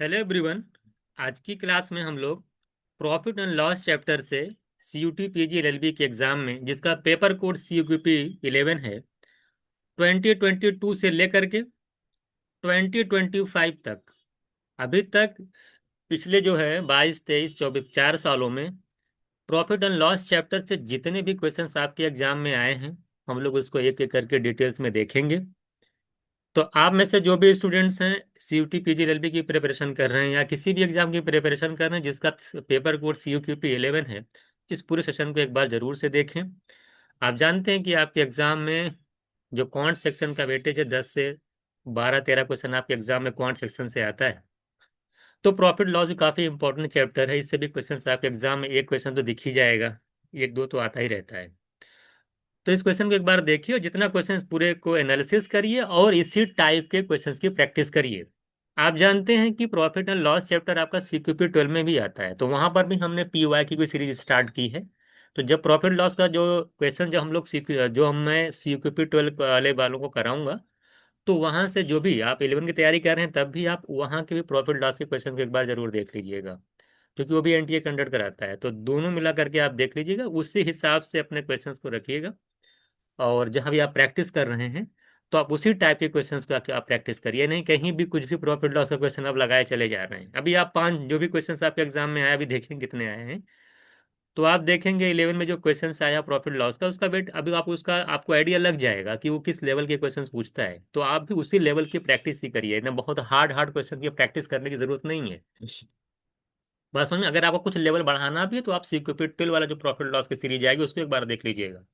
Hello everyone. आज की class में हम लोग प्रॉफिट एंड लॉस चैप्टर से सीयूटी पीजी एलएलबी के एग्जाम में जिसका पेपर कोड सीयूपी 11 है, 2022 से लेकर के 2025 तक, अभी तक पिछले जो है 22 23 24 4 सालों में प्रॉफिट एंड लॉस चैप्टर से जितने भी क्वेश्चंस आपके एग्जाम में आए हैं, हम लोग उसको एक एक करके डिटेल्स में देखेंगे। तो आप में से जो भी स्टूडेंट्स हैं, सीयूटी पीजी एलएलबी की प्रिपरेशन कर रहे हैं या किसी भी एग्जाम की प्रिपरेशन कर रहे हैं जिसका पेपर कोड सीयूक्यूपी 11 है, इस पूरे सेशन को एक बार जरूर से देखें। आप जानते हैं कि आपके एग्जाम में जो क्वांट सेक्शन का वेटेज है 10 से 12 13 क्वेश्चन आपके एग्जाम में क्वांट सेक्शन से आता है। तो प्रॉफिट लॉस काफी इंपॉर्टेंट चैप्टर है, इससे भी क्वेश्चन आपके एग्जाम में एक क्वेश्चन तो दिख ही जाएगा, एक दो तो आता ही रहता है। तो इस क्वेश्चन को एक बार देखिए और जितना क्वेश्चन पूरे को एनालिसिस करिए और इसी टाइप के क्वेश्चंस की प्रैक्टिस करिए। आप जानते हैं कि प्रॉफिट एंड लॉस चैप्टर आपका सीक्यूपी 12 में भी आता है, तो वहां पर भी हमने पीवाई की कोई सीरीज स्टार्ट की है। तो जब प्रॉफिट लॉस का जो क्वेश्चन जो हम लोग जो मैं सीक्यूपी 12 वाले वालों को कराऊंगा, तो वहां से जो भी आप 11 की तैयारी कर रहे हैं तब भी आप वहां के भी प्रॉफिट लॉस के क्वेश्चन को एक बार जरूर देख लीजिएगा, क्योंकि वो भी एनटीए कंडक्ट कराता है। तो दोनों मिला करके आप देख लीजिएगा, उसी हिसाब से अपने क्वेश्चंस को रखिएगा। और जहां भी आप प्रैक्टिस कर रहे हैं तो आप उसी टाइप के क्वेश्चंस को आप प्रैक्टिस करिए, नहीं कहीं भी कुछ भी प्रॉफिट लॉस का क्वेश्चन आप लगाए चले जा रहे हैं। अभी आप 5 जो भी क्वेश्चंस आपके एग्जाम में आया, अभी देखेंगे कितने आए हैं। तो आप देखेंगे 11 में जो क्वेश्चंस आया प्रॉफिट लॉस का, उसका वेट अभी आप उसका आपको आइडिया लग जाएगा कि वो किस लेवल के क्वेश्चंस पूछता है। तो आप भी उसी लेवल की प्रैक्टिस ही करिए ना, बहुत हार्ड हार्ड क्वेश्चन की प्रैक्टिस करने की जरूरत नहीं है। बस समझ में, अगर आपको कुछ लेवल बढ़ाना भी है तो आप सीक्यूपिट वाला जो प्रॉफिट लॉस की सीरीज आएगी उसको एक बार देख लीजिएगा,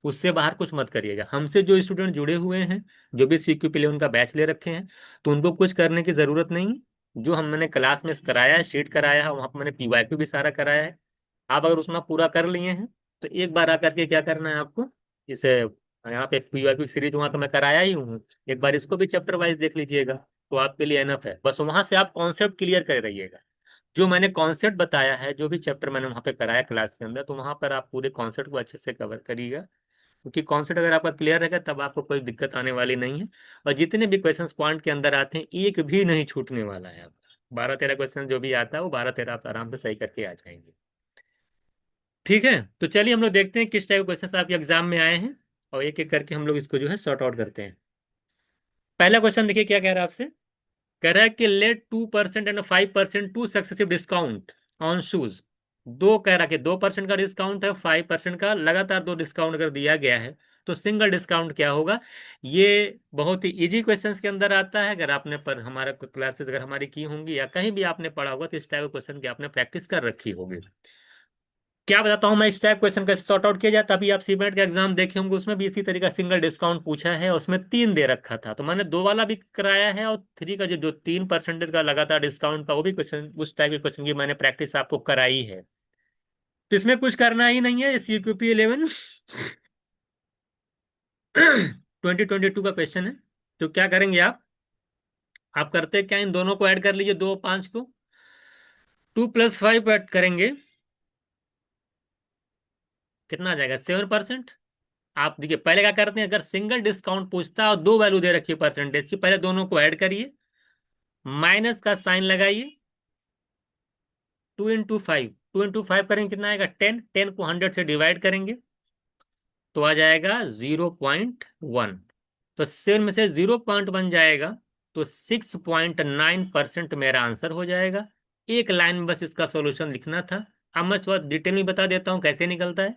उससे बाहर कुछ मत करिएगा। हमसे जो स्टूडेंट जुड़े हुए हैं, जो भी सीक्यूपी 11 का बैच ले रखे हैं, तो उनको कुछ करने की जरूरत नहीं है। जो मैंने क्लास में कराया है, शीट कराया है, वहां पर मैंने पीवाईक्यू भी सारा कराया है। आप अगर उसमें पूरा कर लिए हैं तो एक बार आकर के क्या करना है आपको, इसे यहाँ पे पीवाईक्यू सीरीज वहां तो मैं कराया ही हूँ, एक बार इसको भी चैप्टर वाइज देख लीजिएगा, तो आपके लिए एनफ है। बस वहां से आप कॉन्सेप्ट क्लियर कर रहिएगा। जो मैंने कॉन्सेप्ट बताया है, जो भी चैप्टर मैंने वहां पे कराया क्लास के अंदर, तो वहां पर आप पूरे कॉन्सेप्ट को अच्छे से कवर करिएगा, क्योंकि कॉन्सेप्ट अगर आपका क्लियर रहेगा तब आपको कोई दिक्कत आने वाली नहीं है। और जितने भी क्वेश्चंस पॉइंट के अंदर आते हैं एक भी नहीं छूटने वाला है आपका। 12 13 क्वेश्चन जो भी आता है वो 12 13 आप आराम से सही करके आ जाएंगे। ठीक है, तो चलिए हम लोग देखते हैं किस टाइप के क्वेश्चन आपके एग्जाम में आए हैं, और एक एक करके हम लोग इसको जो है सॉर्ट आउट करते हैं। पहला क्वेश्चन देखिए क्या कह रहा है आपसे। कह रहा है कि let 2% and 5% two successive discount on shoes. दो कह रहा है कि 2% का डिस्काउंट है, 5% का, लगातार दो डिस्काउंट अगर दिया गया है तो सिंगल डिस्काउंट क्या होगा। ये बहुत ही इजी क्वेश्चंस के अंदर आता है। अगर आपने पर हमारा क्लासेस अगर हमारी की होंगी या कहीं भी आपने पढ़ा होगा तो इस टाइप के क्वेश्चन की आपने प्रैक्टिस कर रखी होगी। क्या बताता हूँ मैं इस टाइप क्वेश्चन कैसे सॉर्ट आउट किया जाए। तभी आप सीमेंट का एग्जाम देखे होंगे, उसमें भी इसी तरीका सिंगल डिस्काउंट पूछा है, उसमें 3 दे रखा था, तो मैंने दो वाला भी कराया है, और 3 का जो जो 3% का लगातार डिस्काउंट था वो भी क्वेश्चन, उस टाइप के क्वेश्चन की मैंने प्रैक्टिस आपको कराई है। तो इसमें कुछ करना ही नहीं है, सीक्यूपी 11 2022 का क्वेश्चन है। तो क्या करेंगे आप करते क्या, इन दोनों को ऐड कर लीजिए, 2 और 5 को, 2 + 5 ऐड करेंगे, कितना आ जाएगा 7%। आप देखिए पहले क्या करते हैं, अगर सिंगल डिस्काउंट पूछता है और दो वैल्यू दे रखी है परसेंटेज की, पहले दोनों को ऐड करिए, माइनस का साइन लगाइए, 2 × 5, 2 × 5 करेंगे कितना आएगा 10, 10 को 100 से डिवाइड करेंगे तो आ जाएगा 0.1। तो 7 में से 0.1 जाएगा तो 6.9% मेरा आंसर हो जाएगा। एक लाइन में बस इसका सॉल्यूशन लिखना था। अब मैं थोड़ा डिटेल में बता देता हूं कैसे निकलता है।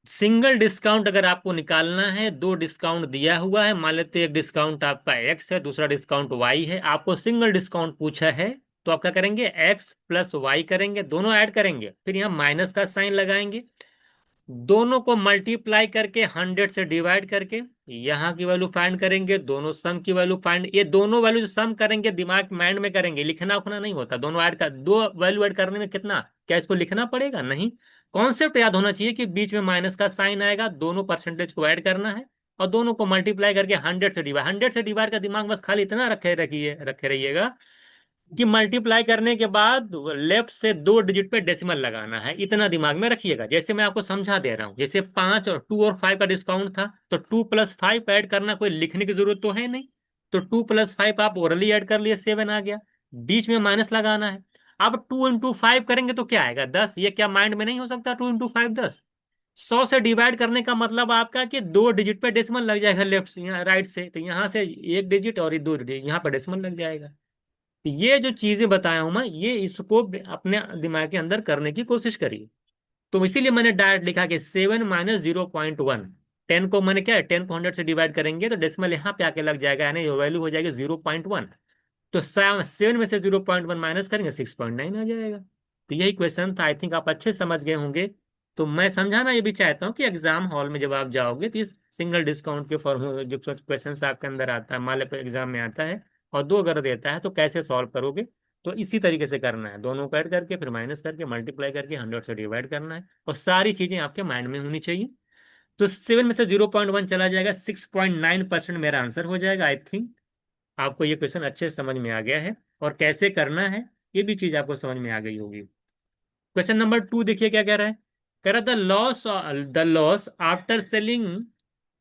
सिंगल डिस्काउंट अगर आपको निकालना है, दो डिस्काउंट दिया हुआ है, मान लेते हैं एक डिस्काउंट आपका एक्स है, दूसरा डिस्काउंट वाई है, आपको सिंगल डिस्काउंट पूछा है, तो आप क्या करेंगे, x + y करेंगे, दोनों ऐड करेंगे, फिर यहाँ माइनस का साइन लगाएंगे, दोनों को मल्टीप्लाई करके 100 से डिवाइड करके यहाँ की वैल्यू फाइंड करेंगे, दोनों सम की वैल्यू फाइंड, ये दोनों वैल्यू जो सम करेंगे दिमाग माइंड में करेंगे, लिखना उखना नहीं होता। दोनों ऐड कर, दो वैल्यू ऐड करने में कितना, क्या इसको लिखना पड़ेगा, नहीं। कॉन्सेप्ट याद होना चाहिए कि बीच में माइनस का साइन आएगा, दोनों परसेंटेज को ऐड करना है और दोनों को मल्टीप्लाई करके 100 से डिवाइड का खाली इतना रखे रहिएगा कि मल्टीप्लाई करने के बाद लेफ्ट से 2 डिजिट पे डेसिमल लगाना है, इतना दिमाग में रखिएगा। जैसे मैं आपको समझा दे रहा हूं, जैसे 5 और 2 और 5 का डिस्काउंट था, तो 2 + 5 ऐड करना, कोई लिखने की जरूरत तो है नहीं, तो 2 + 5 आप ओरली ऐड कर लिए, 7 आ गया। बीच में माइनस लगाना है। अब 2 into 5 करेंगे तो क्या आएगा? 10। ये क्या माइंड में नहीं हो सकता? 2 into 5 10। 100 से डिवाइड करने का मतलब आपका कि 2 डिजिट पे डेसिमल लग जाएगा, लेफ्ट से यहाँ राइट से, तो यहाँ से 1 डिजिट और ये 2 डिजिट यहाँ पर डेसिमल लग जाएगा। तो ये जो चीजें बताया हूं मैं, ये इसको अपने दिमाग के अंदर करने की कोशिश करिए। तो इसीलिए मैंने डायरेक्ट लिखा कि 7 - 0.1। 10 को मैंने क्या है, 10 को 100 से डिवाइड करेंगे तो डेसिमल यहाँ पे आके लग जाएगा, यानी वैल्यू हो जाएगी 0.1। तो 7 में से 0.1 माइनस करेंगे 6.9 आ जाएगा। तो यही क्वेश्चन था। आई थिंक आप अच्छे समझ गए होंगे। तो मैं समझाना ये भी चाहता हूँ कि एग्जाम हॉल में जब आप जाओगे तो इस सिंगल डिस्काउंट के फॉर्मूले जो क्वेश्चन आपके अंदर आता है, मान लो एग्जाम में आता है और 2 अगर देता है तो कैसे सॉल्व करोगे? तो इसी तरीके से करना है, दोनों को ऐड करके फिर माइनस करके मल्टीप्लाई करके 100 से डिवाइड करना है, और सारी चीजें आपके माइंड में होनी चाहिए। तो 7 में से 0.1 चला जाएगा, 6.9% मेरा आंसर हो जाएगा। आई थिंक आपको ये क्वेश्चन अच्छे से समझ में आ गया है, और कैसे करना है ये भी चीज आपको समझ में आ गई होगी। क्वेश्चन नंबर 2 देखिए क्या कह रहा है। कह रहा द लॉस आफ्टर सेलिंग।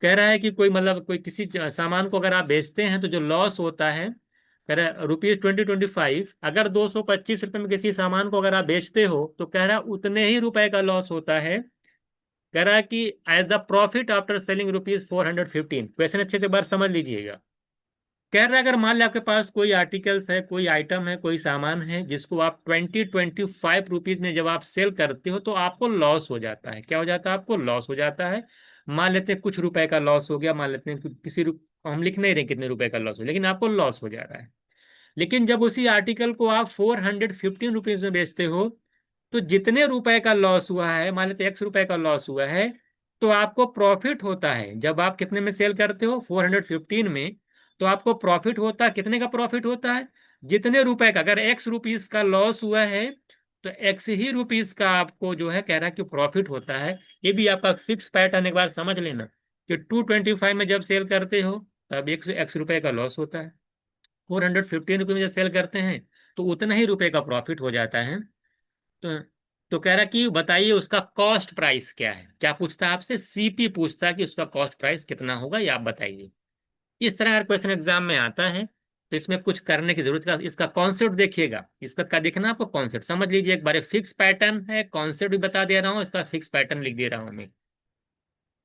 कह रहा है कि कोई मतलब कोई किसी सामान को अगर आप बेचते हैं तो जो लॉस होता है, कह रहा है ₹2025, अगर 225 रुपये में किसी सामान को अगर आप बेचते हो तो कह रहा है उतने ही रुपए का लॉस होता है। कह रहा है कि as the profit after selling ₹415। Question अच्छे से बार समझ लीजिएगा। कह रहा है अगर मान लिया आपके पास कोई आर्टिकल्स है, कोई आइटम है, कोई सामान है जिसको आप 25 में जब आप सेल करते हो तो आपको लॉस हो जाता है। क्या हो जाता है? आपको लॉस हो जाता है। मान लेते हैं कुछ रुपए का लॉस हो गया, मान लेते हैं हम लिख नहीं रहे कितने रुपए का लॉस हो, लेकिन आपको लॉस हो जा रहा है। लेकिन जब उसी आर्टिकल को आप 415 रुपीज में बेचते हो तो जितने रुपए का लॉस हुआ है, मान लेते ₹X का लॉस हुआ है, तो आपको प्रॉफिट होता है। जब आप कितने में सेल करते हो? 415 में। तो आपको प्रॉफिट होता है, कितने का प्रॉफिट होता है? जितने रुपए का। अगर ₹X का लॉस हुआ है तो X ही रुपीस का आपको जो है कह रहा है कि प्रॉफिट होता है। ये भी आपका फिक्स पैटर्न एक बार समझ लेना कि 225 में जब सेल करते हो तब X रुपए का लॉस होता है। 415 रुपये में जब सेल करते हैं तो उतना ही रुपए का प्रॉफिट हो जाता है। तो तो कह रहा कि बताइए उसका कॉस्ट प्राइस क्या है। क्या पूछता है आपसे? सीपी पूछता है कि उसका कॉस्ट प्राइस कितना होगा, ये आप बताइए। इस तरह अगर क्वेश्चन एग्जाम में आता है तो इसमें कुछ करने की जरूरत का, इसका कॉन्सेप्ट देखिएगा। इसका क्या देखना आपको? कॉन्सेप्ट समझ लीजिए एक बार। फिक्स पैटर्न है, कॉन्सेप्ट भी बता दे रहा हूँ, इसका फिक्स पैटर्न लिख दे रहा हूँ मैं।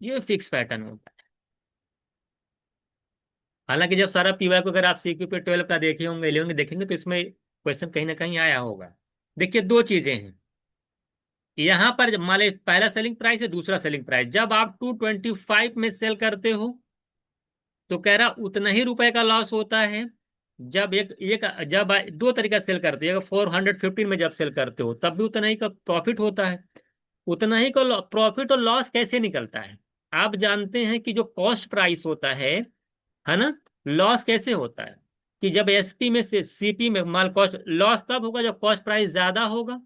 ये फिक्स पैटर्न होता है। हालांकि जब सारा पीवाई को अगर आप सीक्यू पे 12 का देखे होंगे, 11 देखेंगे तो इसमें क्वेश्चन कहीं ना कहीं आया होगा। देखिए दो चीजें हैं यहां पर। मान लीजिए पहला सेलिंग प्राइस है, दूसरा सेलिंग प्राइस। जब आप 225 में सेल करते हो तो कह रहा उतना ही रुपए का लॉस होता है। जब एक एक जब दो तरीका सेल करते हैं, 415 में जब सेल करते हो तब भी उतना ही का प्रॉफिट होता है। उतना ही का प्रॉफिट और लॉस कैसे निकलता है? आप जानते हैं कि जो कॉस्ट प्राइस होता है ना, लॉस कैसे होता है कि जब एसपी में से सीपी में माल कॉस्ट, लॉस तब होगा जब कॉस्ट प्राइस ज्यादा होगा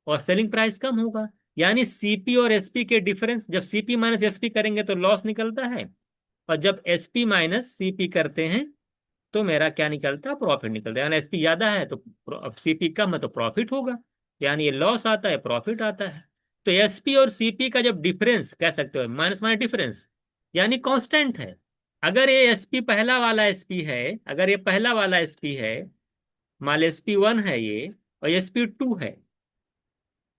और सेलिंग प्राइस कम होगा। यानी सीपी और एसपी के डिफरेंस, जब सीपी माइनस एसपी करेंगे तो लॉस निकलता है, और जब एसपी माइनस सीपी करते हैं तो मेरा क्या निकलता है? प्रॉफिट निकलता है। यानी एसपी ज्यादा है तो सीपी कम है तो प्रॉफिट होगा। यानी ये लॉस आता है, प्रॉफिट आता है। तो एसपी और सीपी का जब डिफरेंस कह सकते हो, माइनस माइनस डिफरेंस, यानी कांस्टेंट है। अगर ये एसपी पहला वाला एसपी है, अगर ये पहला वाला एसपी है, मान SP1 है ये, और SP2 है,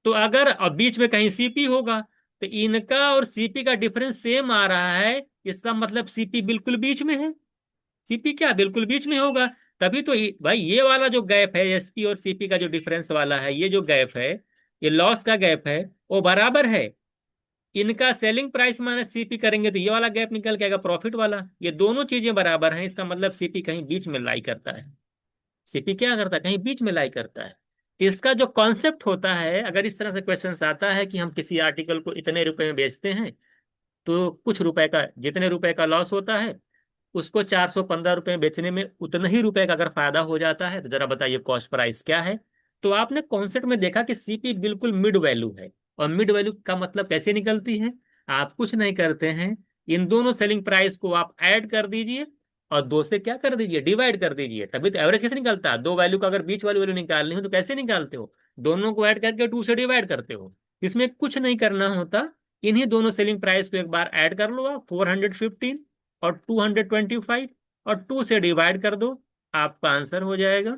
तो अगर अब बीच में कहीं सीपी होगा तो इनका और सीपी का डिफरेंस सेम आ रहा है, इसका मतलब सीपी बिल्कुल बीच में है। सीपी क्या बिल्कुल बीच में होगा? तभी तो भाई ये वाला जो गैप है एसपी और सीपी का जो डिफरेंस वाला है, ये जो गैप है, ये लॉस का गैप है, वो बराबर है। इनका सेलिंग प्राइस माइनस सीपी करेंगे तो ये वाला गैप निकल के आएगा प्रॉफिट वाला। ये दोनों चीजें बराबर हैं, इसका मतलब सीपी कहीं बीच में लाई करता है। सीपी क्या करता है? कहीं बीच में लाई करता है। इसका जो कॉन्सेप्ट होता है, अगर इस तरह से क्वेश्चन आता है कि हम किसी आर्टिकल को इतने रुपए में बेचते हैं तो कुछ रुपए का, जितने रुपए का लॉस होता है उसको 415 रुपए में बेचने में उतना ही रुपए का अगर फायदा हो जाता है तो जरा बताइए कॉस्ट प्राइस क्या है? तो आपने कॉन्सेप्ट में देखा कि सीपी बिल्कुल मिड वैल्यू है। और मिड वैल्यू का मतलब कैसे निकलती है? आप कुछ नहीं करते हैं, इन दोनों सेलिंग प्राइस को आप ऐड कर दीजिए और दो से क्या कर दीजिए? डिवाइड कर दीजिए। तभी तो एवरेज कैसे निकलता है? दो वैल्यू का अगर बीच वाली वैल्यू निकालनी हो तो कैसे निकालते हो? दोनों को ऐड करके 2 से डिवाइड करते हो। इसमें कुछ नहीं करना होता, इन्हीं दोनों सेलिंग प्राइस को एक बार ऐड कर लो आप, 415 और 225, और 2 से डिवाइड कर दो, आपका आंसर हो जाएगा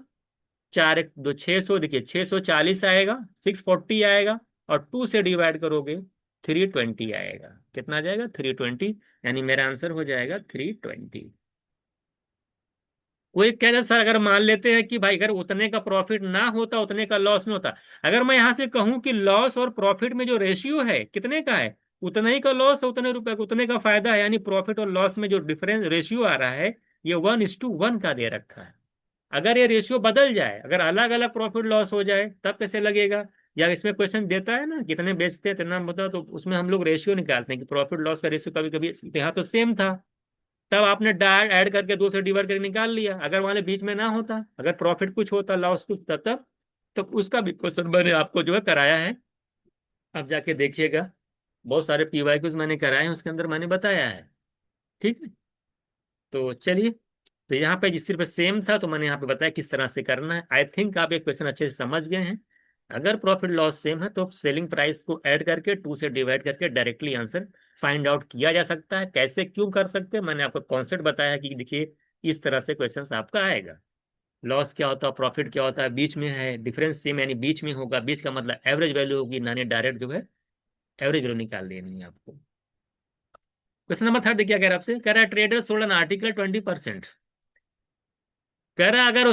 चार एक दो 600, देखिए 640 आएगा, 640 आएगा, और 2 से डिवाइड करोगे 320 आएगा। कितना आ जाएगा? 320। यानी मेरा आंसर हो जाएगा 320। कोई कहता सर अगर मान लेते हैं कि भाई अगर उतने का प्रॉफिट ना होता, उतने का लॉस नहीं होता, अगर मैं यहां से कहूं कि लॉस और प्रॉफिट में जो रेशियो है कितने का है, उतना ही का लॉस है, उतने रुपए का उतने का फायदा है, यानी प्रॉफिट और लॉस में जो डिफरेंस रेशियो आ रहा है ये 1:1 का दे रखा है। अगर ये रेशियो बदल जाए, अगर अलग अलग प्रॉफिट लॉस हो जाए, तब कैसे लगेगा? या इसमें क्वेश्चन देता है ना कितने बेचते हैं इतना बताओ, तो उसमें हम लोग रेशियो निकालते हैं कि प्रॉफिट लॉस का रेशियो कभी कभी, यहाँ तो सेम था, तब आपने डायरेक्ट ऐड करके 2 से डिवाइड करके निकाल लिया। अगर वाले बीच में ना होता, अगर प्रॉफिट कुछ होता लॉस कुछ, तब उसका भी क्वेश्चन मैंने आपको जो है कराया है। अब जाके देखिएगा, बहुत सारे पीवाईक्यूज मैंने कराए हैं, उसके अंदर मैंने बताया है। ठीक है, तो चलिए, तो यहाँ पे जिस सिर्फ सेम था तो मैंने यहाँ पे बताया किस तरह से करना है। आई थिंक आप ये क्वेश्चन अच्छे से समझ गए हैं। अगर प्रॉफिट लॉस सेम है तो सेलिंग प्राइस को ऐड करके 2 से डिवाइड करके डायरेक्टली आंसर फाइंड आउट किया जा सकता है। कैसे क्यों कर सकते हैं, मैंने आपको कॉन्सेप्ट बताया कि देखिए इस तरह से क्वेश्चन आपका आएगा। लॉस क्या होता है, प्रॉफिट क्या होता है, बीच में है, डिफरेंस सेम यानी बीच में होगा, बीच का मतलब एवरेज वैल्यू होगी, ना डायरेक्ट जो है एवरेज वैल्यू निकाल लेनी है आपको। क्वेश्चन नंबर 3 देखिए, अगर आपसे कह रहा है ट्रेडर सोल्ड एन आर्टिकल 20%। कह रहा है अगर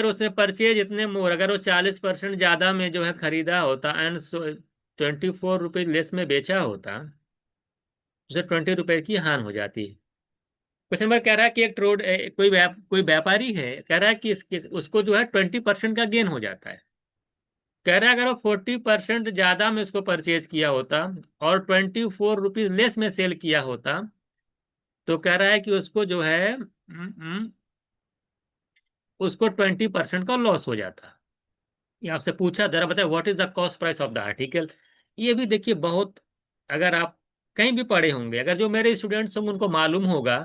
उसने परचेज इतने मोर, अगर वो 40% ज्यादा में जो है खरीदा होता एंड 24 रुपये लेस में बेचा होता, उसे 20 रुपए की हानि हो जाती। क्वेश्चन नंबर कह रहा है कि एक रोड कोई व्यापारी है, कह रहा है कि उसको जो है 20% का गेन हो जाता है। कह रहा है अगर वो 40% ज्यादा में उसको परचेज किया होता और 24 रुपीज लेस में सेल किया होता, तो कह रहा है कि उसको जो है उसको 20% का लॉस हो जाता। ये आपसे पूछा, जरा बताए what is the cost price of the article. ये भी देखिए बहुत, अगर आप कहीं भी पढ़े होंगे, अगर जो मेरे स्टूडेंट्स होंगे उनको मालूम होगा,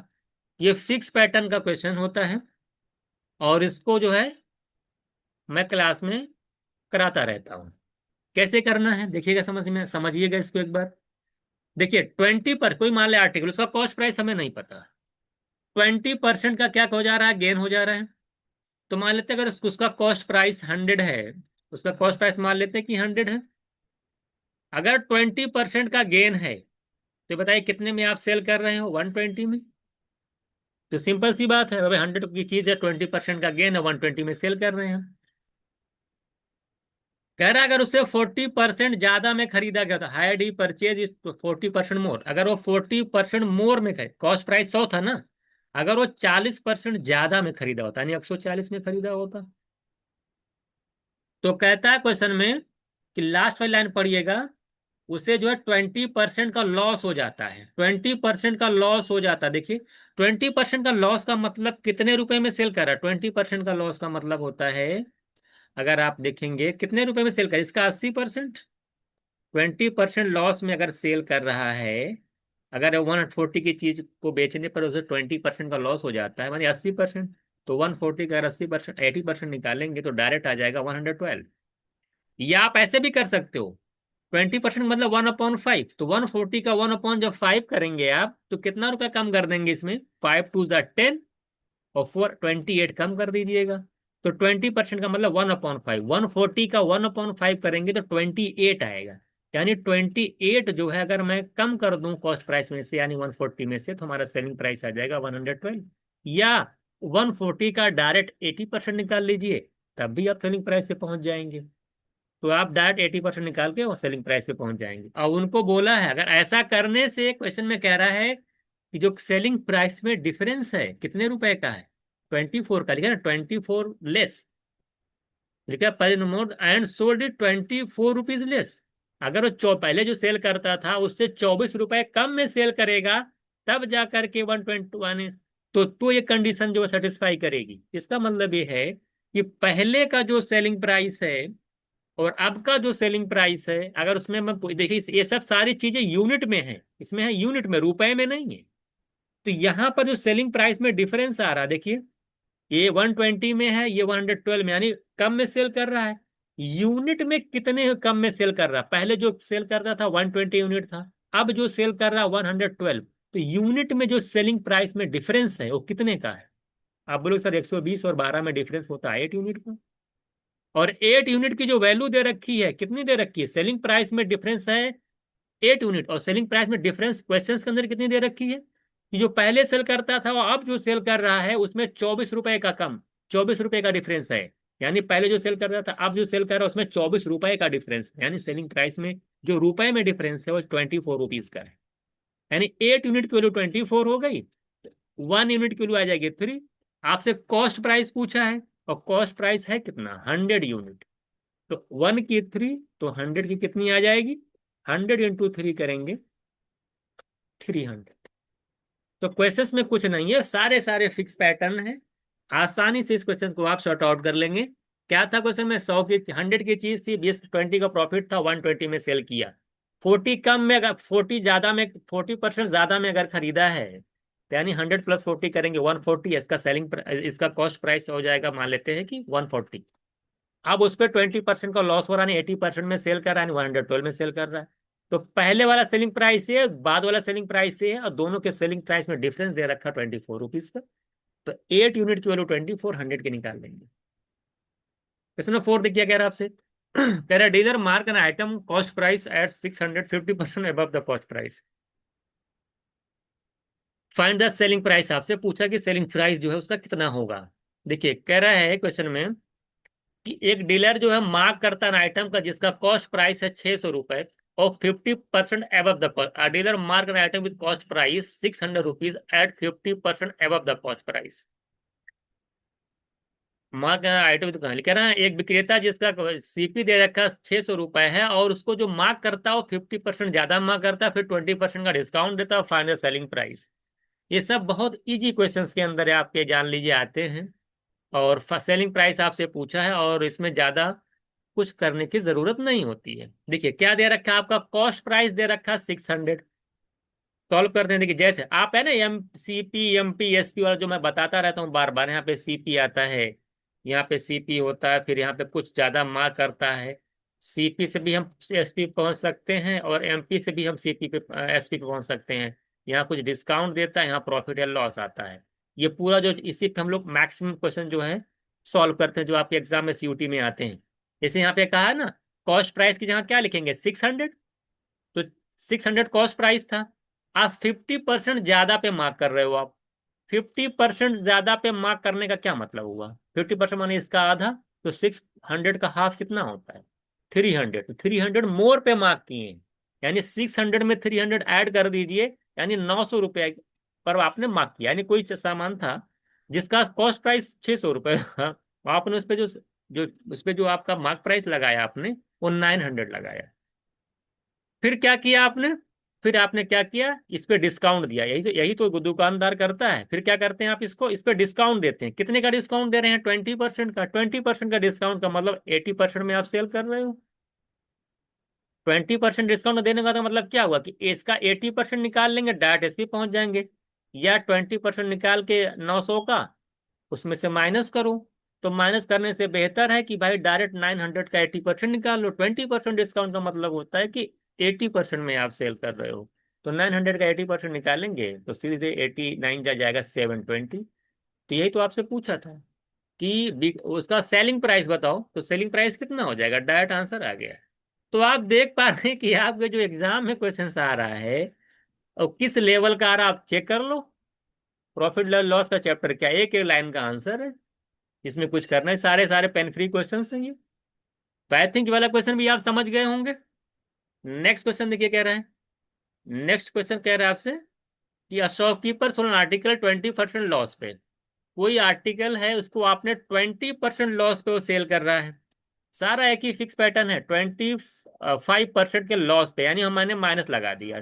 ये फिक्स पैटर्न का क्वेश्चन होता है, और इसको जो है मैं क्लास में कराता रहता हूँ। कैसे करना है देखिएगा, समझिएगा इसको एक बार। देखिए कोई मान ले आर्टिकल, उसका कॉस्ट प्राइस हमें नहीं पता, 20% का क्या हो जा रहा है, गेन हो जा रहा है। तो मान लेते हैं अगर उसका कॉस्ट प्राइस 100 है, उसका कॉस्ट प्राइस मान लेते हैं कि 100 है। अगर 20% का गेन है तो बताइए कितने में आप सेल कर रहे हो, 120 में। तो सिंपल सी बात है, अभी 100 की चीज है, 20% का गेन है, 120 में सेल कर रहे हैं। कह रहा है अगर उससे 40% ज्यादा में खरीदा गया था, हायर डी परचेज इज 40% मोर, अगर वो 40% मोर में कॉस्ट प्राइस 100 था ना, अगर वो 40% ज्यादा में खरीदा होता, यानी 140 में खरीदा होता, तो कहता है क्वेश्चन में कि लास्ट वाली लाइन पढ़िएगा, उसे जो है 20% का लॉस हो जाता है, 20% का लॉस हो जाता है। देखिए 20% का लॉस का मतलब कितने रुपए में सेल कर रहा है, 20% का लॉस का मतलब होता है, अगर आप देखेंगे कितने रुपए में सेल कर, इसका 80%, 20% लॉस में अगर सेल कर रहा है, अगर 140 की चीज को बेचने पर उसे 20% का लॉस हो जाता है, मानी 80%, तो 140 का 80%, 80% निकालेंगे तो डायरेक्ट आ जाएगा 112। या आप ऐसे भी कर सकते हो, 20% मतलब 1/5, तो 140 का 1 जब 5 करेंगे आप, तो कितना रुपए कम कर देंगे इसमें, 5 2 10, और 428 कम कर दीजिएगा। तो 20% का मतलब 1/5, 140 का 1/5 करेंगे तो 28 आएगा। यानी 28 जो है अगर मैं कम कर दूं कॉस्ट प्राइस में से, यानी 140 में से, तो हमारा सेलिंग प्राइस आ जाएगा 112। या 140 का डायरेक्ट 80% निकाल लीजिए, तब भी आप सेलिंग प्राइस पे पहुंच जाएंगे। तो आप डायरेक्ट 80% निकाल के और सेलिंग प्राइस पे पहुंच जाएंगे। और उनको बोला है अगर ऐसा करने से, क्वेश्चन में कह रहा है कि जो सेलिंग प्राइस में डिफरेंस है कितने रुपए का है, 24 का, लिखा ना 24 लेस, लिखा पर mode and sold it 24 rupees less. अगर वो पहले जो सेल करता था उससे 24 रुपए कम में सेल करेगा, तब जा करके 121, तो ये कंडीशन जो सेटिस्फाई करेगी। इसका मतलब ये है कि पहले का जो सेलिंग प्राइस है और अब का जो सेलिंग प्राइस है, अगर उसमें मैं देखिए ये सब सारी चीजें यूनिट में है, इसमें है यूनिट में, रुपए में नहीं है। तो यहां पर जो सेलिंग प्राइस में डिफरेंस आ रहा है, देखिए ये 120 में है, ये 112 में, यानी कम में सेल कर रहा है। यूनिट में कितने कम में सेल कर रहा है, पहले जो सेल करता था 120 यूनिट था, अब जो सेल कर रहा है 112। तो यूनिट में जो सेलिंग प्राइस में डिफरेंस है वो कितने का है? आप बोलोगे सर 120 और 12 में डिफरेंस होता है 8 यूनिट का। और 8 यूनिट की जो वैल्यू दे रखी है, कितनी दे रखी है, सेलिंग प्राइस में डिफरेंस है 8 यूनिट, और सेलिंग प्राइस में डिफरेंस क्वेश्चंस के अंदर कितनी दे रखी है कि जो पहले सेल करता था वो अब जो सेल कर रहा है उसमें 24 रुपए का कम, 24 रुपए का डिफरेंस है। यानी पहले जो सेल कर रहा था अब जो सेल कर रहा है उसमें 24 रुपए का डिफरेंस है। यानी सेलिंग प्राइस में जो रुपए में डिफरेंस है वो 24 रुपीज का है। यानी 8 यूनिट की वैल्यू 24 हो गई, 1 यूनिट की वैल्यू आ जाएगी 3। आपसे कॉस्ट प्राइस पूछा है और कॉस्ट प्राइस है कितना, 100 यूनिट। तो 1 की 3 तो 100 की कितनी आ जाएगी, 100 × 3 करेंगे 300। तो क्वेश्चंस में कुछ नहीं है, सारे सारे फिक्स पैटर्न है। आसानी से इस क्वेश्चन को आप सॉर्ट आउट कर लेंगे। क्या था क्वेश्चन में, 100 की चीज थी, 20 का प्रॉफिट था, 120 में सेल किया। 40 कम में अगर 40 ज्यादा में 40% ज्यादा में अगर खरीदा है तो यानी 100 + 40 करेंगे 140, इसका इसका कॉस्ट प्राइस हो जाएगा, मान लेते हैं कि 140। अब उस पर 20% का लॉस हो रहा है, 80% में सेल कर रहा है, 112 में सेल कर रहा है। तो पहले वाला सेलिंग प्राइस है, बाद वाला सेलिंग प्राइस है, और दोनों के सेलिंग प्राइस में डिफरेंस दे रखा 24 रुपीज का। तो 8 यूनिट की वैल्यू 2400 के निकाल लेंगे। क्वेश्चन नंबर 4 देखिए, कह रहा है आपसे कह रहा है dealer mark an item cost price at 650% above the cost price, find the selling price. आपसे पूछा कि सेलिंग प्राइस जो है उसका कितना होगा। देखिए कह रहा है क्वेश्चन में कि एक डीलर जो है मार्क करता है आइटम का जिसका कॉस्ट प्राइस है 600 रुपए और 50% above the cost. Dealer mark an item with cost price 600 rupees at 50% above the cost price. Mark item तो कह रहा है एक विक्रेता जिसका सीपी दे रखा 600 रुपए है और उसको जो मार्क करता है वो 50% ज्यादा मार्क करता है, फिर 20% का डिस्काउंट देता है, फाइनल सेलिंग प्राइस। ये सब बहुत इजी क्वेश्चंस के अंदर है, आपके जान लीजिए आते हैं। और सेलिंग प्राइस आपसे पूछा है और इसमें ज्यादा कुछ करने की जरूरत नहीं होती है। देखिए क्या दे रखा है, आपका कॉस्ट प्राइस दे रखा है 600। सॉल्व करते हैं। देखिए जैसे आप है ना MCP MP SP वाला जो मैं बताता रहता हूँ बार बार, यहाँ पे CP आता है, यहाँ पे CP होता है, फिर यहाँ पे कुछ ज्यादा मार्क करता है। CP से भी हम SP पे पहुंच सकते हैं और MP से भी हम CP पे SP पे पहुंच सकते हैं। यहाँ कुछ डिस्काउंट देता है, यहाँ प्रॉफिट या लॉस आता है। ये पूरा जो इसी पे हम लोग मैक्सिमम क्वेश्चन जो है सॉल्व करते हैं जो आपके एग्जाम में CUT में आते हैं। जैसे यहाँ पे कहा है ना, कॉस्ट प्राइस की जगह क्या लिखेंगे, 600। तो 600 कॉस्ट प्राइस था, आप 50% ज्यादा पे मार्क कर रहे हो। आप 50% ज्यादा पे मार्क करने का क्या मतलब हुआ, 50% माने इसका आधा, तो 600 का हाफ कितना होता है, 300। तो 300 मोर पे मार्क किए, यानी 600 में 300 ऐड कर दीजिए, यानी 900 रुपये पर आपने मार्क किया। यानी कोई सामान था जिसका कॉस्ट प्राइस 600 रुपये आपने उस पर जो उस पर जो आपका मार्क प्राइस लगाया आपने वो 900 लगाया। फिर क्या किया आपने, फिर आपने क्या किया, इस पे डिस्काउंट दिया। यही तो दुकानदार करता है। फिर क्या करते हैं आप, इसको इस पे डिस्काउंट देते हैं। कितने का डिस्काउंट दे रहे हैं, 20% का। 20% का डिस्काउंट का मतलब 80% में आप सेल कर रहे हो। 20% डिस्काउंट देने का तो मतलब क्या हुआ कि इसका 80% निकाल लेंगे, डायरेक्ट SP पहुंच जाएंगे। या 20% निकाल के 900 का उसमें से माइनस करो। तो माइनस करने से बेहतर है कि भाई डायरेक्ट 900 का 80% निकाल लो। 20% डिस्काउंट का मतलब होता है कि 80% में आप सेल कर रहे हो। तो 900 का 80% निकालेंगे तो सीधे 89 जा जाएगा 720। तो यही तो आपसे पूछा था कि उसका सेलिंग प्राइस बताओ, तो सेलिंग प्राइस कितना हो जाएगा, डायरेक्ट आंसर आ गया। तो आप देख पा रहे हैं कि आपके जो एग्जाम में क्वेश्चन आ रहा है और किस लेवल का आ रहा है, आप चेक कर लो। प्रॉफिट लॉस का चैप्टर क्या, एक एक लाइन का आंसर है, इसमें कुछ करना है, सारे सारे पेन फ्री क्वेश्चन हैं ये। तो आई थिंक वाला क्वेश्चन भी आप समझ गए होंगे। नेक्स्ट क्वेश्चन देखिए कह रहा है, नेक्स्ट क्वेश्चन कह रहा है आपसे कि a shopkeeper sold an article 20% loss पे। कोई आर्टिकल है उसको आपने 20% लॉस पे वो सेल कर रहा है। सारा एक ही फिक्स पैटर्न है, 25% के लॉस पे, यानी हमने माइनस लगा दिया।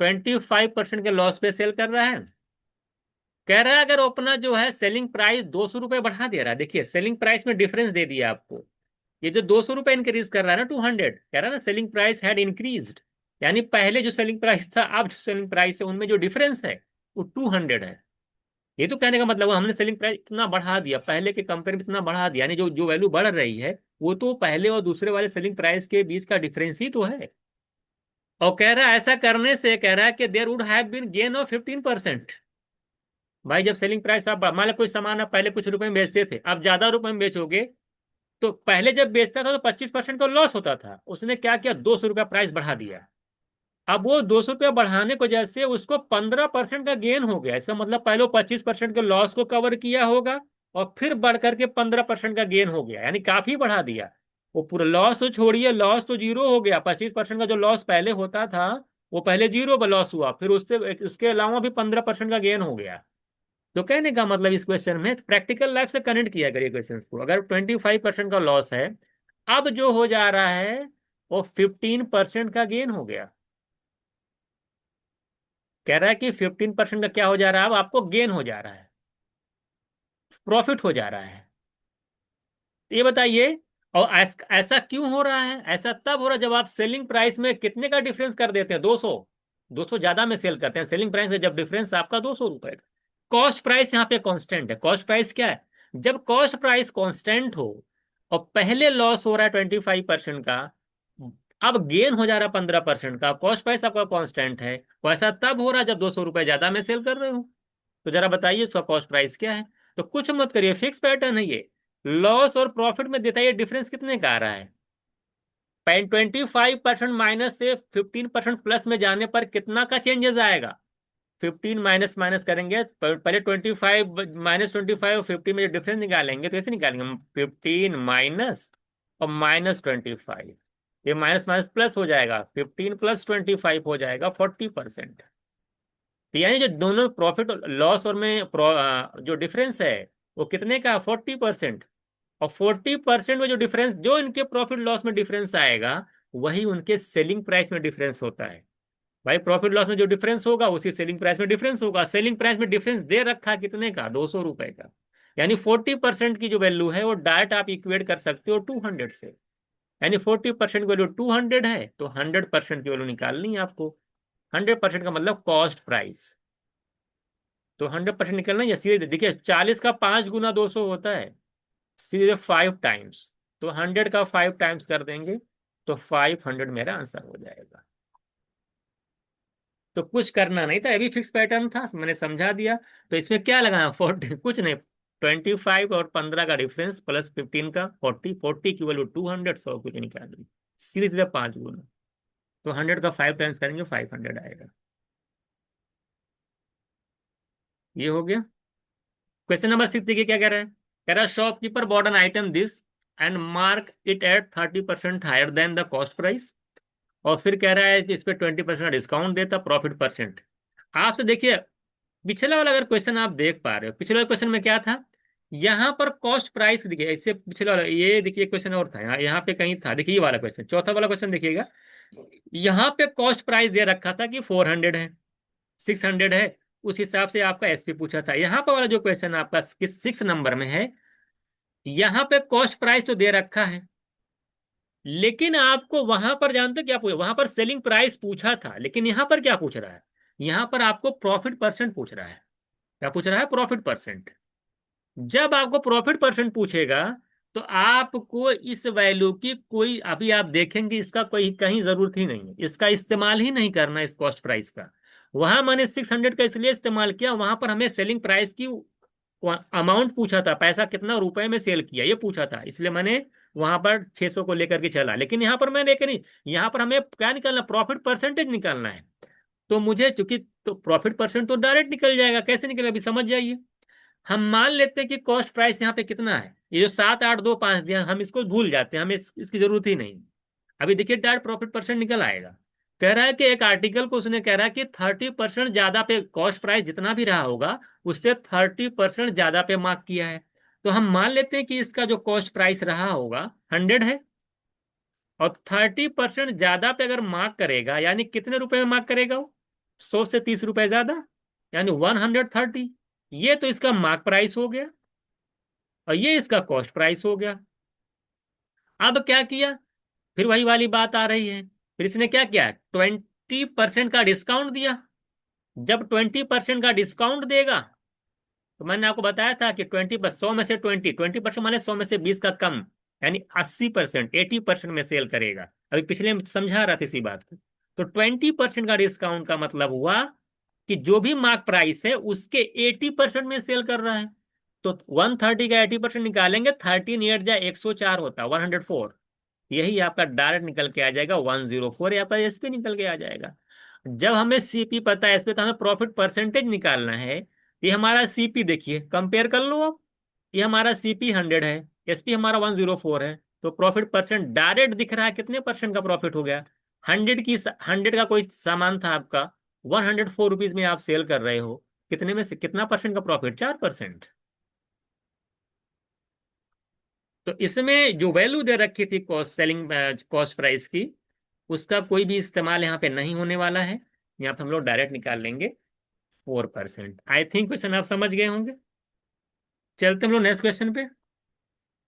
25% के लॉस पे सेल कर रहा है। कह रहा है अगर अपना जो है सेलिंग प्राइस 200 रुपये बढ़ा दे रहा है। देखिए सेलिंग प्राइस में डिफरेंस दे दिया आपको। ये जो 200 रुपये इंक्रीज कर रहा है ना, 200 कह रहा है ना, सेलिंग प्राइस हैड इंक्रीज्ड। यानी पहले जो सेलिंग प्राइस था अब जो सेलिंग प्राइस है उनमें जो डिफरेंस है वो 200 है। ये तो कहने का मतलब है हमने सेलिंग प्राइस इतना बढ़ा दिया, पहले के कंपेयर में इतना बढ़ा दिया, यानी जो जो वैल्यू बढ़ रही है वो तो पहले और दूसरे वाले सेलिंग प्राइस के बीच का डिफरेंस ही तो है। और कह रहा है ऐसा करने से कह रहा है कि there would have been gain of 15%। भाई जब सेलिंग प्राइस आप मान लो कोई सामान आप पहले कुछ रुपए में बेचते थे, अब ज्यादा रुपए में बेचोगे तो पहले जब बेचता था तो 25% का लॉस होता था, उसने क्या किया, 200 रुपया प्राइस बढ़ा दिया। अब वो 200 रुपया बढ़ाने की वजह से उसको 15% का गेन हो गया। इसका मतलब पहले 25% के लॉस को कवर किया होगा और फिर बढ़ करके 15% का गेन हो गया, यानी काफी बढ़ा दिया। वो पूरा लॉस तो छोड़िए, लॉस तो जीरो हो गया। 25% का जो लॉस पहले होता था वो पहले जीरो लॉस हुआ, फिर उससे उसके अलावा भी 15% का गेन हो गया। तो कहने का मतलब इस क्वेश्चन में प्रैक्टिकल लाइफ से कनेक्ट किया करिए क्वेश्चन को। अगर 25% का लॉस है, अब जो हो जा रहा है वो 15% का गेन हो गया। कह रहा है कि 15% का क्या हो जा रहा है, अब आपको गेन हो जा रहा है, प्रॉफिट हो जा रहा है। तो ये बताइए, और ऐसा क्यों हो रहा है? ऐसा तब हो रहा है जब आप सेलिंग प्राइस में कितने का डिफरेंस कर देते हैं, 200। 200 ज्यादा में सेल करते हैं सेलिंग प्राइस से, जब डिफरेंस आपका 200 रुपए का। कॉस्ट प्राइस यहाँ पे कांस्टेंट है। कॉस्ट प्राइस क्या है? जब कॉस्ट प्राइस कांस्टेंट हो और पहले लॉस हो रहा है 25% का, अब गेन हो जा रहा है 15% का, कॉस्ट प्राइस आपका कांस्टेंट है, वैसा तब हो रहा है जब 200 रुपए ज्यादा में सेल कर रहे हो। तो जरा बताइए इसका कॉस्ट प्राइस क्या है? तो कुछ मत करिए, फिक्स पैटर्न है ये। लॉस और प्रॉफिट में देता है, ये डिफरेंस कितने का आ रहा है? 25% माइनस से 15% प्लस में जाने पर कितना का चेंजेस आएगा? 15 माइनस माइनस करेंगे, पहले 25 माइनस 25 और 50 में जो डिफरेंस निकालेंगे तो ऐसे निकालेंगे हम, 15 माइनस और माइनस 25, ये माइनस माइनस प्लस हो जाएगा, 15 प्लस 25 हो जाएगा 40%। तो यानी जो दोनों प्रॉफिट और लॉस और में जो डिफरेंस है वो कितने का, 40%। और 40% में जो डिफरेंस, जो इनके प्रॉफिट लॉस में डिफरेंस आएगा, वही उनके सेलिंग प्राइस में डिफरेंस होता है। भाई प्रॉफिट लॉस में जो डिफरेंस होगा उसी सेलिंग प्राइस में डिफरेंस होगा। सेलिंग प्राइस में डिफरेंस दे रखा है कितने का, 200 रुपए का। यानी 40% की जो वैल्यू है वो डायरेक्ट आप इक्वेट कर सकते हो 200 से। यानी 40% की वैल्यू 200 है, तो 100% की वैल्यू निकालनी है आपको। 100% का मतलब कॉस्ट प्राइस। तो 100% निकलना है, या सीधे देखिए 40 का 5 गुना 200 होता है, सीधे 5 टाइम्स। तो 100 का 5 टाइम्स कर देंगे तो 500 मेरा आंसर हो जाएगा। तो कुछ करना नहीं था, ये भी फिक्स पैटर्न था, मैंने समझा दिया। तो इसमें क्या लगाना, 40 कुछ नहीं, 25 और 15 का डिफरेंस प्लस 15 का 40, 40 की वैल्यू 200, 100 की निकाल दी, सीधे सीधे 5 गुना। तो 100 का 5 टाइम्स करेंगे 500 आएगा। ये हो गया। क्वेश्चन नंबर 6 देखिए क्या कह रहा है। कह रहा है shopkeeper bought an item this and mark it at 30% higher than the cost price. और फिर कह रहा है कि इस पे 20% डिस्काउंट देता, प्रॉफिट परसेंट। आपसे देखिए, पिछला वाला अगर क्वेश्चन आप देख पा रहे हो, पिछले वाले क्वेश्चन में क्या था, यहाँ पर कॉस्ट प्राइस देखिए, इससे पिछला वाला ये देखिए क्वेश्चन और था, यहाँ पे कहीं था, देखिए ये वाला क्वेश्चन, चौथा वाला क्वेश्चन देखिएगा। यहाँ पे कॉस्ट प्राइस दे रखा था कि 400 है, 600 है, उस हिसाब से आपका एसपी पूछा था। यहाँ पर वाला जो क्वेश्चन आपका 6 नंबर में है, यहाँ पे कॉस्ट प्राइस तो दे रखा है, लेकिन आपको वहां पर जानते क्या पूछा, वहां पर सेलिंग प्राइस पूछा था, लेकिन यहाँ पर क्या पूछ रहा है, यहाँ पर आपको प्रॉफिट परसेंट पूछ रहा है। क्या पूछ रहा है? Profit percent. जब आपको प्रॉफिट परसेंट पूछेगा तो आपको इस वैल्यू की कोई, अभी आप देखेंगे इसका कोई कहीं जरूरत ही नहीं है, इसका इस्तेमाल ही नहीं करना इस कॉस्ट प्राइस का। वहां मैंने 600 का इसलिए इस्तेमाल किया, वहां पर हमें सेलिंग प्राइस की अमाउंट पूछा था, पैसा कितना रुपए में सेल किया ये पूछा था, इसलिए मैंने वहां पर 600 को लेकर के चला। लेकिन यहाँ पर मैंने नहीं, यहाँ पर हमें क्या निकालना, प्रॉफिट परसेंटेज निकालना है। तो मुझे चूंकि, तो प्रॉफिट परसेंट तो डायरेक्ट निकल जाएगा, कैसे निकलेगा अभी समझ जाइए। हम मान लेते हैं कि कॉस्ट प्राइस यहाँ पे कितना है, ये जो 7, 8, 2, 5 दिया, हम इसको भूल जाते हैं, हमें इसकी जरूरत ही नहीं। अभी देखिए डायरेक्ट प्रॉफिट परसेंट निकल आएगा। कह रहा है कि एक आर्टिकल को उसने कह रहा है कि 30% ज्यादा पे, कॉस्ट प्राइस जितना भी रहा होगा उससे 30% ज्यादा पे मार्क किया है। तो हम मान लेते हैं कि इसका जो कॉस्ट प्राइस रहा होगा 100 है, और 30% ज्यादा पे अगर मार्क करेगा, यानी कितने रुपए में मार्क करेगा वो, 100 से 30 रुपए ज्यादा, यानी 130। ये तो इसका मार्क प्राइस हो गया और ये इसका कॉस्ट प्राइस हो गया। अब क्या किया, फिर वही वाली बात आ रही है, फिर इसने क्या किया, 20% का डिस्काउंट दिया। जब 20% का डिस्काउंट देगा, तो मैंने आपको बताया था कि 100 में से 20% माने 100 में से 20 का कम, यानी 80%, 80% में सेल करेगा। अभी पिछले में समझा रहा था इसी बात को। तो 20% का डिस्काउंट का मतलब हुआ कि जो भी मार्क प्राइस है उसके 80% में सेल कर रहा है। तो 130 का 80% निकालेंगे, 13 8 जा 104 होता है 104। यही आपका डायरेक्ट निकल के आ जाएगा 104, या पर एसपी निकल के आ जाएगा। जब हमें सीपी पता है, इसमें तो हमें प्रॉफिट परसेंटेज निकालना है। ये हमारा सीपी देखिए, कंपेयर कर लो आप। ये हमारा सीपी 100 है, एसपी हमारा 104 है, तो प्रॉफिट परसेंट डायरेक्ट दिख रहा है कितने परसेंट का प्रॉफिट हो गया। 100 का कोई सामान था आपका, 104 रुपीज में आप सेल कर रहे हो, कितने में से कितना परसेंट का प्रॉफिट, 4%। तो इसमें जो वैल्यू दे रखी थी कॉस्ट सेलिंग कॉस्ट प्राइस की, उसका कोई भी इस्तेमाल यहाँ पे नहीं होने वाला है। यहाँ पे हम लोग डायरेक्ट निकाल लेंगे 4%। आई थिंक क्वेश्चन आप समझ गए होंगे। चलते हम लोग नेक्स्ट क्वेश्चन पे।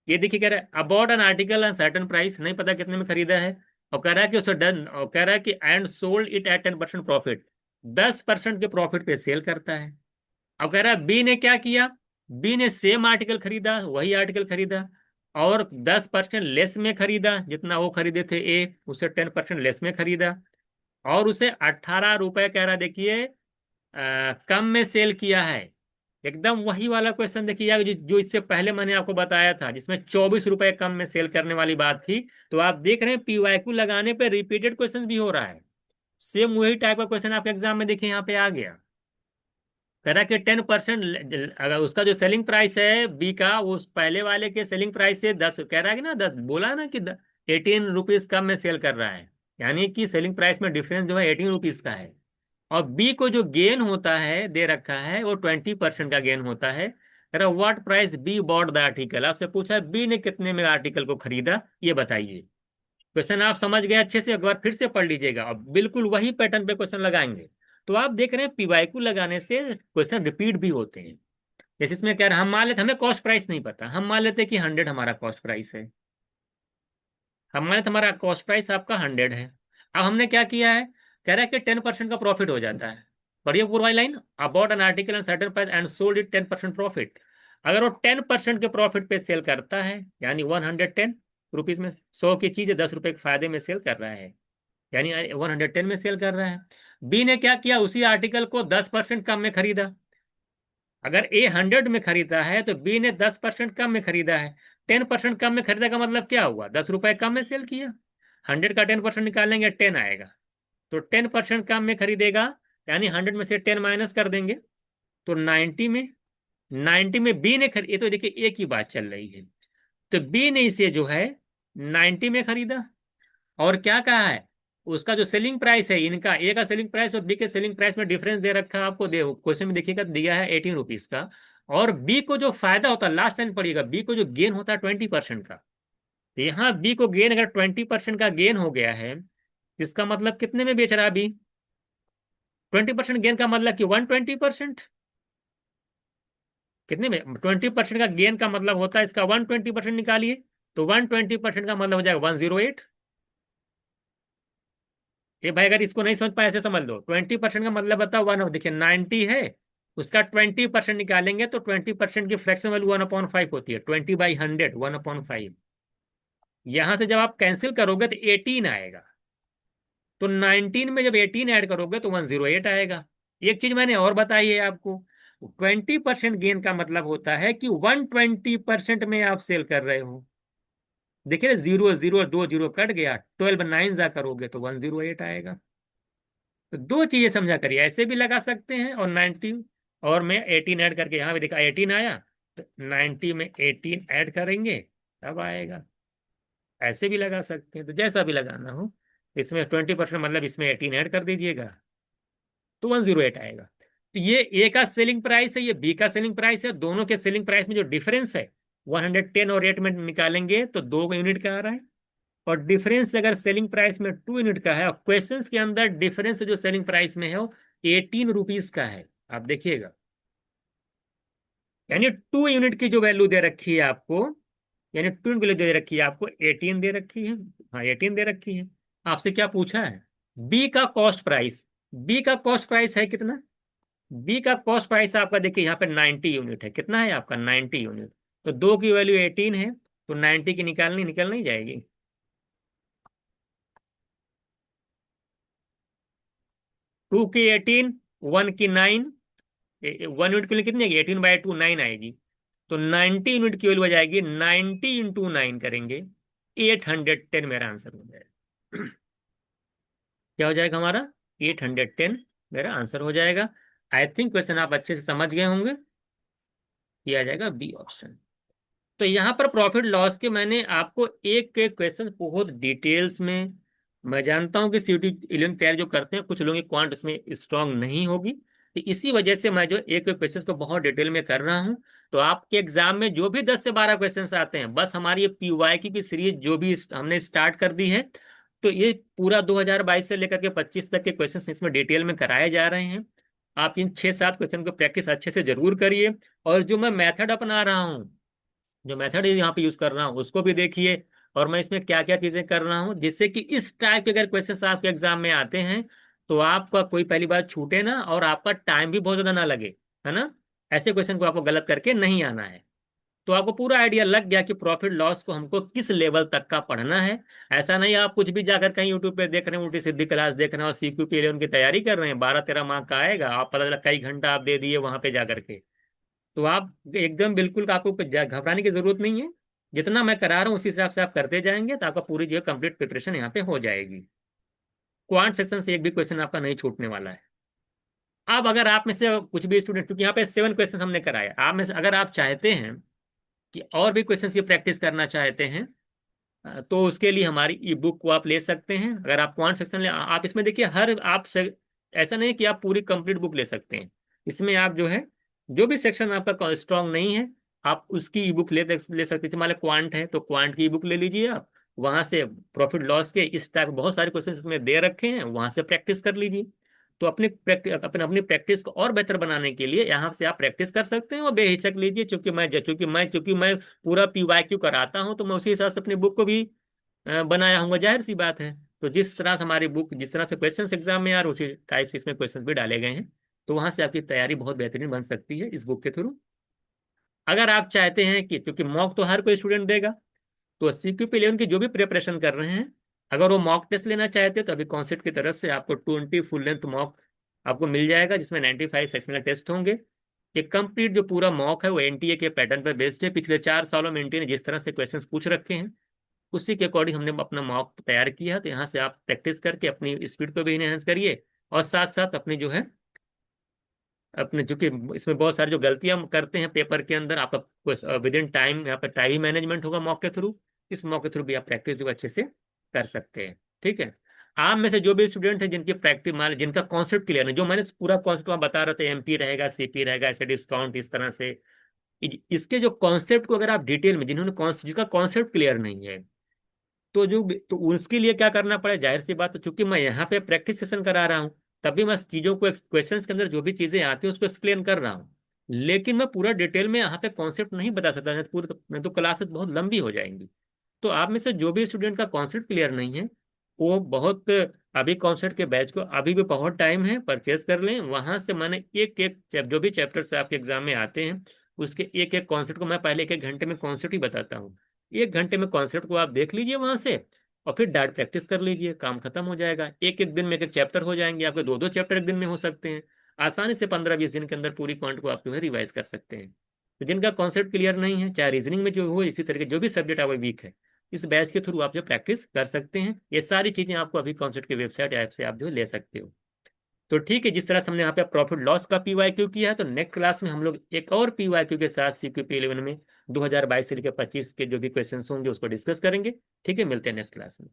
ये देखिए, कह रहा है about an article and certain price, नहीं पता कितने में खरीदा है, और कह रहा है कि उसे डन, और कह रहा है कि and sold it at 10% profit, 10% के प्रॉफिट पे सेल करता है। अब कह रहा है बी ने क्या किया, बी ने सेम आर्टिकल खरीदा, वही आर्टिकल खरीदा, और 10% लेस में खरीदा, जितना वो खरीदे थे ए, उससे 10% लेस में खरीदा, और उसे 18 रुपए कह रहा, देखिए कम में सेल किया है। एकदम वही वाला क्वेश्चन देखिए, जो इससे पहले मैंने आपको बताया था, जिसमें 24 रुपए कम में सेल करने वाली बात थी। तो आप देख रहे हैं पीवाईक्यू लगाने पे रिपीटेड क्वेश्चन भी हो रहा है। सेम वही टाइप का क्वेश्चन आपके एग्जाम में देखिए यहाँ पे आ गया। कह रहा कि 10%, अगर उसका जो सेलिंग प्राइस है बी का, वो उस पहले वाले के सेलिंग प्राइस से 10, कह रहा है कि ना 10, बोला ना कि 18 रुपीज कम में सेल कर रहा है, यानी कि सेलिंग प्राइस में डिफरेंस जो है 18 रुपीज का है। और बी को जो गेन होता है दे रखा है, वो 20% का गेन होता है। कह रहा what price be bought the article, आपसे पूछा बी ने कितने में आर्टिकल को खरीदा, ये बताइए। क्वेश्चन आप समझ गए अच्छे से, एक बार फिर से पढ़ लीजिएगा, और बिल्कुल वही पैटर्न पे क्वेश्चन लगाएंगे। तो आप देख रहे हैं पीवाईक्यू लगाने से क्वेश्चन रिपीट भी होते हैं। जैसे इसमें क्या, हम मान लेते हमें कॉस्ट प्राइस नहीं पता, हम मान लेते कि 100 हमारा कॉस्ट प्राइस है। हम मान लेते हमारा कॉस्ट प्राइस आपका 100 है। अब हमने क्या किया है, कह रहा है कि 10% का प्रॉफिट हो जाता है। पढ़िए पूरा line, about an article and certain price and sold it 10% profit. अगर वो 10% के प्रॉफिट पे सेल करता है, यानी 110 रुपीज में, 100 की चीज 10 रुपए के फायदे में सेल कर रहा है, यानी 110 में सेल कर रहा है। बी ने क्या किया, उसी आर्टिकल को 10% कम में खरीदा। अगर ए 100 में खरीदा है, तो बी ने 10% कम में खरीदा है। 10% कम में खरीदा का मतलब क्या हुआ, 10 रुपए कम में सेल किया। 100 का 10% निकालेंगे 10 आएगा, तो 10% कम में खरीदेगा, यानी 100 में से 10 माइनस कर देंगे, तो 90 में बी ने खरीद, ये तो देखिए एक ही बात चल रही है। तो बी ने इसे जो है 90 में खरीदा, और क्या कहा है, उसका जो सेलिंग प्राइस है, इनका ए का सेलिंग प्राइस और बी के सेलिंग प्राइस में डिफरेंस दे रखा है आपको, दे क्वेश्चन में देखिएगा दिया है 18 रुपीज का। और बी को जो फायदा होता है, लास्ट टाइम पढ़िएगा, बी को जो गेन होता है 20% का। तो यहाँ बी को गेन अगर 20% का गेन हो गया है, इसका मतलब कितने में बेच रहा है बी, 20% गेन का मतलब कि 120%। कितने में, 20% का गेन का मतलब होता है इसका 120% निकालिए, तो 120% का मतलब हो जाएगा 108। ये भाई अगर इसको नहीं समझ पाए ऐसे समझ लो, 20% का मतलब बताओ, वन, देखिए 90 है, उसका 20% निकालेंगे तो 20% की फ्रैक्शन वैल्यू 1/5 होती है, 20/100 1/5। यहां से जब आप कैंसिल करोगे तो 18 आएगा, तो 19 में जब 18 ऐड करोगे तो 108 आएगा। एक चीज मैंने और बताई है आपको, 20% गेन का मतलब होता है कि 120% में आप सेल कर रहे हो। देखिए जीरो जीरो, दो जीरो कट गया, 12 9 जा करोगे तो 108 आएगा। तो दो चीजें समझा करिए, ऐसे भी लगा सकते हैं, और 90, और मैं 18 ऐड करके, यहाँ भी देखा 18 आया, तो 90 में 18 ऐड करेंगे तब आएगा। ऐसे भी लगा सकते हैं, तो जैसा भी लगाना हो, इसमें 20% मतलब इसमें 18 ऐड कर दीजिएगा, तो 108 आएगा। तो ये ए का सेलिंग प्राइस है, ये बी का सेलिंग प्राइस है, दोनों के सेलिंग प्राइस में जो डिफरेंस है 110 और 8 में निकालेंगे तो 2 यूनिट का आ रहा है। और डिफरेंस अगर सेलिंग प्राइस में 2 यूनिट का है, और क्वेश्चन के अंदर डिफरेंस जो सेलिंग प्राइस में है वो 18 रुपीज का है, आप देखिएगा, यानी 2 यूनिट की जो वैल्यू दे रखी है आपको, यानी 2 यूनिट की वैल्यू दे रखी है आपको 18 दे रखी है। हाँ 18 दे रखी है। आपसे क्या पूछा है, बी का कॉस्ट प्राइस, बी का कॉस्ट प्राइस है कितना, बी का कॉस्ट प्राइस आपका देखिए यहाँ पे 90 यूनिट है, कितना है आपका 90 यूनिट, तो दो की वैल्यू 18 है, तो 90 की निकालनी निकल नहीं जाएगी। 2 की 18, 1 की 9, 1 यूनिट के लिए कितनी आएगी, 18/2 9 आएगी। तो 90 यूनिट की वैल्यू आ जाएगी 90 इंटू 9 करेंगे 810 मेरा आंसर हो जाएगा। क्या हो जाएगा हमारा? 810 मेरा आंसर हो जाएगा। आई थिंक क्वेश्चन आप अच्छे से समझ गए होंगे। ये आ जाएगा बी ऑप्शन। तो यहाँ पर प्रॉफिट लॉस के मैंने आपको एक एक क्वेश्चन बहुत डिटेल्स में, मैं जानता हूँ कि सीटी 11 तैयार जो करते हैं कुछ लोगों की क्वांट उसमें स्ट्रांग नहीं होगी, तो इसी वजह से मैं जो एक एक क्वेश्चन को बहुत डिटेल में कर रहा हूँ। तो आपके एग्जाम में जो भी 10 से 12 क्वेश्चन आते हैं, बस हमारी ये पीवाईक्यू की सीरीज जो भी हमने स्टार्ट कर दी है, तो ये पूरा 2022 से लेकर के 25 तक के क्वेश्चन इसमें डिटेल में कराए जा रहे हैं। आप इन 6-7 क्वेश्चन को प्रैक्टिस अच्छे से जरूर करिए, और जो मैं मेथड अपना रहा हूँ, जो मेथड यहाँ पे यूज कर रहा हूँ उसको भी देखिए, और मैं इसमें क्या क्या चीजें कर रहा हूँ, जिससे कि इस टाइप के अगर क्वेश्चन आपके एग्जाम में आते हैं तो आपका कोई पहली बार छूटे ना, और आपका टाइम भी बहुत ज्यादा ना लगे, है ना। ऐसे क्वेश्चन को आपको गलत करके नहीं आना है। तो आपको पूरा आइडिया लग गया कि प्रॉफिट लॉस को हमको किस लेवल तक का पढ़ना है। ऐसा नहीं आप कुछ भी जाकर कहीं यूट्यूब पे देख रहे हैं, उल्टी सीधी क्लास देख रहे हैं और सीक्यूपी 11 की तैयारी कर रहे हैं, 12-13 मार्क का आएगा, आप पता चला कई घंटा आप दे दिए वहां पे जाकर के। तो आप एकदम बिल्कुल आपको घबराने की जरूरत नहीं है। जितना मैं करा रहा हूँ उसी हिसाब से आप करते जाएंगे तो आपका पूरी जो है कंप्लीट प्रिपरेशन यहाँ पे हो जाएगी। क्वांट सेक्शन से एक भी क्वेश्चन आपका नहीं छूटने वाला है। अब अगर आप में से कुछ भी स्टूडेंट, क्योंकि यहाँ पे 7 क्वेश्चन हमने कराए, आप में से अगर आप चाहते हैं कि और भी क्वेश्चन की प्रैक्टिस करना चाहते हैं, तो उसके लिए हमारी ई बुक को आप ले सकते हैं। अगर आप क्वांट सेक्शन ले, आप इसमें देखिए हर ऐसा नहीं है कि आप पूरी कंप्लीट बुक ले सकते हैं। इसमें आप जो है जो भी सेक्शन आपका स्ट्रांग नहीं है, आप उसकी ई बुक ले सकते हैं। जैसे मान लो क्वांट है तो क्वांट की ई बुक ले लीजिए आप, वहां से प्रॉफिट लॉस के इस टाइप बहुत सारे क्वेश्चन इसमें दे रखे हैं, वहां से प्रैक्टिस कर लीजिए। तो अपनी प्रैक्टिस को और बेहतर बनाने के लिए यहाँ से आप प्रैक्टिस कर सकते हैं, और बेहिचक लीजिए। चूंकि मैं पूरा पीवाईक्यू कराता हूँ, तो मैं उसी हिसाब से अपनी बुक को भी बनाया हूँ, जाहिर सी बात है। तो जिस तरह से हमारी बुक, जिस तरह से क्वेश्चंस एग्जाम में आ रहे उसी टाइप से इसमें क्वेश्चंस भी डाले गए हैं। तो वहां से आपकी तैयारी बहुत बेहतरीन बन सकती है इस बुक के थ्रू। अगर आप चाहते हैं कि, क्योंकि मॉक तो हर कोई स्टूडेंट देगा, तो सीक्यूपी 11 की जो भी प्रिपरेशन कर रहे हैं, अगर वो मॉक टेस्ट लेना चाहते हैं तो अभी कॉन्सेप्ट की तरफ से आपको 20 फुल लेंथ मॉक आपको मिल जाएगा, जिसमें 95 सेक्शनल टेस्ट होंगे। ये कंप्लीट जो पूरा मॉक है वो एनटीए के पैटर्न पर बेस्ड है। पिछले 4 सालों में एनटीए ने जिस तरह से क्वेश्चंस पूछ रखे हैं, उसी के अकॉर्डिंग हमने अपना मॉक तैयार किया है। तो यहाँ से आप प्रैक्टिस करके अपनी स्पीड को भी इनहेंस करिए, और साथ साथ अपनी जो है अपने, जो कि इसमें बहुत सारी जो गलतियां हम करते हैं पेपर के अंदर, आपका विद इन टाइम यहाँ पर टाइम मैनेजमेंट होगा मॉक के थ्रू। इस मॉक के थ्रू भी आप प्रैक्टिस जो अच्छे से कर सकते हैं। ठीक है। आप में से जो भी स्टूडेंट है जिनकी प्रैक्टिस मान जिनका कॉन्सेप्ट क्लियर है, जो मैंने पूरा कॉन्सेप्ट वहाँ बता रहे थे, एमपी रहेगा, सीपी रहेगा, ऐसे डिस्काउंट इस तरह से, इसके जो कॉन्सेप्ट को अगर आप डिटेल में, जिसका कॉन्सेप्ट क्लियर नहीं है, तो उसके लिए क्या करना पड़े, जाहिर सी बात है, क्योंकि मैं यहाँ पे प्रैक्टिस सेशन करा रहा हूँ, तभी मैं चीजों को क्वेश्चंस के अंदर जो भी चीजें आती हैं उसको एक्सप्लेन कर रहा हूँ। लेकिन मैं पूरा डिटेल में यहाँ पे कॉन्सेप्ट नहीं बता सकता, नहीं तो क्लासेस बहुत लंबी हो जाएंगी। तो आप में से जो भी स्टूडेंट का कॉन्सेप्ट क्लियर नहीं है, वो बहुत, अभी कॉन्सेप्ट के बैच को अभी भी बहुत टाइम है, परचेज कर लें वहां से। मैंने एक एक जो भी चैप्टर से आपके एग्जाम में आते हैं, उसके एक एक कॉन्सेप्ट को मैं पहले 1-1 घंटे में कॉन्सेप्ट ही बताता हूँ। 1 घंटे में कॉन्सेप्ट को आप देख लीजिए वहां से, और फिर डायरेक्ट प्रैक्टिस कर लीजिए, काम खत्म हो जाएगा। एक एक दिन में एक एक चैप्टर हो जाएंगे आपके, 2-2 चैप्टर एक दिन में हो सकते हैं। आसानी से 15-20 दिन के अंदर पूरी क्वांट को आप जो है रिवाइज कर सकते हैं। तो जिनका कॉन्सेप्ट क्लियर नहीं है, चाहे रीजनिंग में जो हो, इसी तरीके जो भी सब्जेक्ट आप वीक है, इस बैच के थ्रू आप जो प्रैक्टिस कर सकते हैं। ये सारी चीजें आपको अभी कॉन्सेप्ट की वेबसाइट ऐप से आप जो ले सकते हो। तो ठीक है, जिस तरह से हमने यहाँ पे प्रॉफिट लॉस का पीवाईक्यू किया है, तो नेक्स्ट क्लास में हम लोग एक और पीवाईक्यू के साथ सीक्यूपी 11 में 2022 से लेकर 25 के जो भी क्वेश्चन होंगे उसको डिस्कस करेंगे। ठीक है, मिलते हैं नेक्स्ट क्लास में।